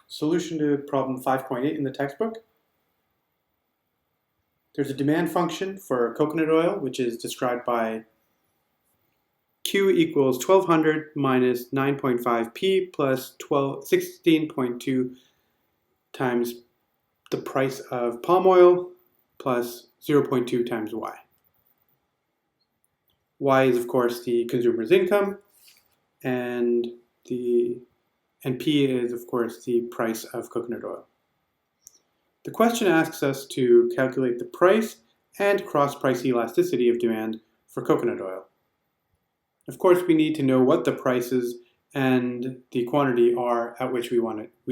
Solution to problem 5.8 in the textbook. There's a demand function for coconut oil, which is described by Q equals 1200 minus 9.5 P plus 16.2 times the price of palm oil plus 0.2 times Y. Y is, of course, the consumer's income, and P is, of course, the price of coconut oil. The question asks us to calculate the price and cross-price elasticity of demand for coconut oil. Of course, we need to know what the prices and the quantity are at which we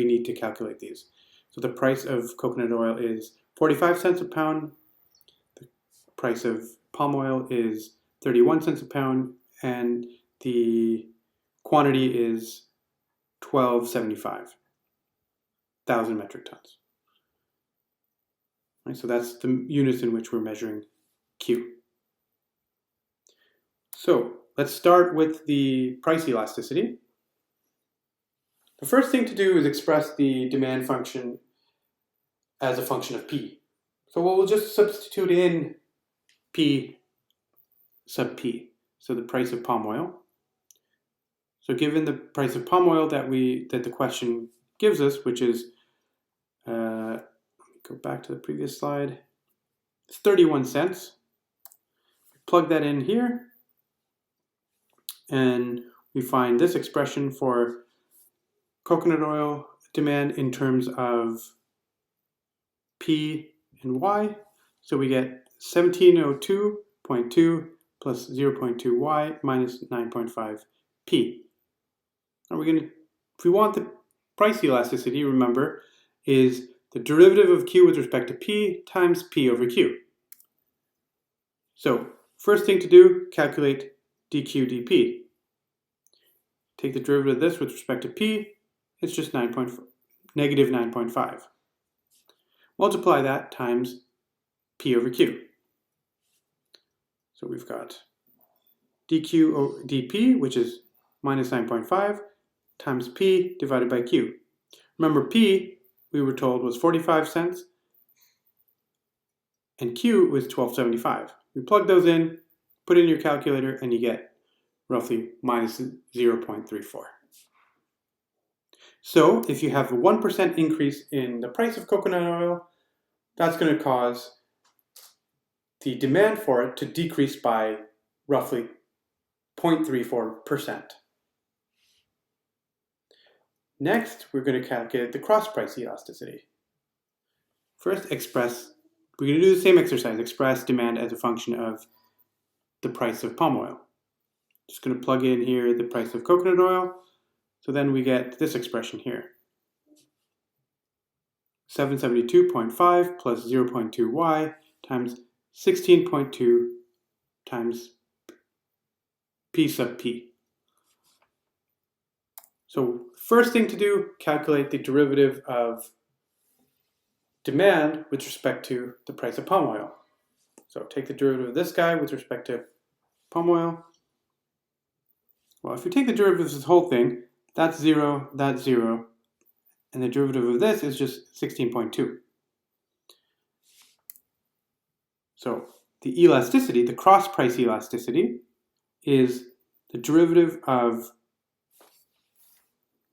need to calculate these. So the price of coconut oil is 45 cents a pound, the price of palm oil is 31 cents a pound, and the quantity is 1275,000 metric tons. Right, so that's the units in which we're measuring Q. So let's start with the price elasticity. The first thing to do is express the demand function as a function of P. So we'll just substitute in P sub P, so the price of palm oil. So given the price of palm oil that the question gives us, which is, let me go back to the previous slide, it's 31 cents. Plug that in here, and we find this expression for coconut oil demand in terms of P and Y. So we get 1702.2 plus 0.2 Y minus 9.5 P. If we want the price elasticity, remember, is the derivative of Q with respect to P times P over Q. So first thing to do, calculate dQ dP. Take the derivative of this with respect to P, it's just negative 9.5. Multiply that times P over Q. So we've got dQ over dP, which is minus 9.5, times P divided by Q. Remember, P, we were told, was 45 cents, and Q was 1275. You plug those in, put in your calculator, and you get roughly minus 0.34. So if you have a 1% increase in the price of coconut oil, that's going to cause the demand for it to decrease by roughly 0.34%. Next, we're going to calculate the cross-price elasticity. First, we're going to do the same exercise, express demand as a function of the price of palm oil. Just going to plug in here the price of coconut oil. So then we get this expression here. 772.5 plus 0.2 Y times 16.2 times P sub P. So first thing to do, calculate the derivative of demand with respect to the price of palm oil. So take the derivative of this guy with respect to palm oil. Well, if you take the derivative of this whole thing, that's 0, and the derivative of this is just 16.2. So the elasticity, the cross-price elasticity, is the derivative of,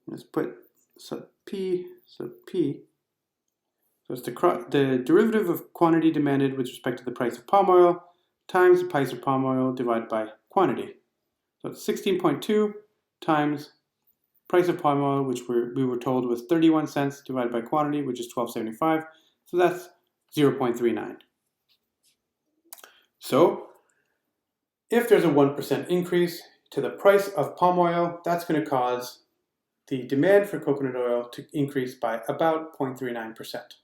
let's put sub P sub P. So it's the derivative of quantity demanded with respect to the price of palm oil times the price of palm oil divided by quantity. So it's 16.2 times price of palm oil, which we were told was 31 cents, divided by quantity, which is 1275. So that's 0.39. So if there's a 1% increase to the price of palm oil, that's going to cause the demand for coconut oil to increase by about 0.39%.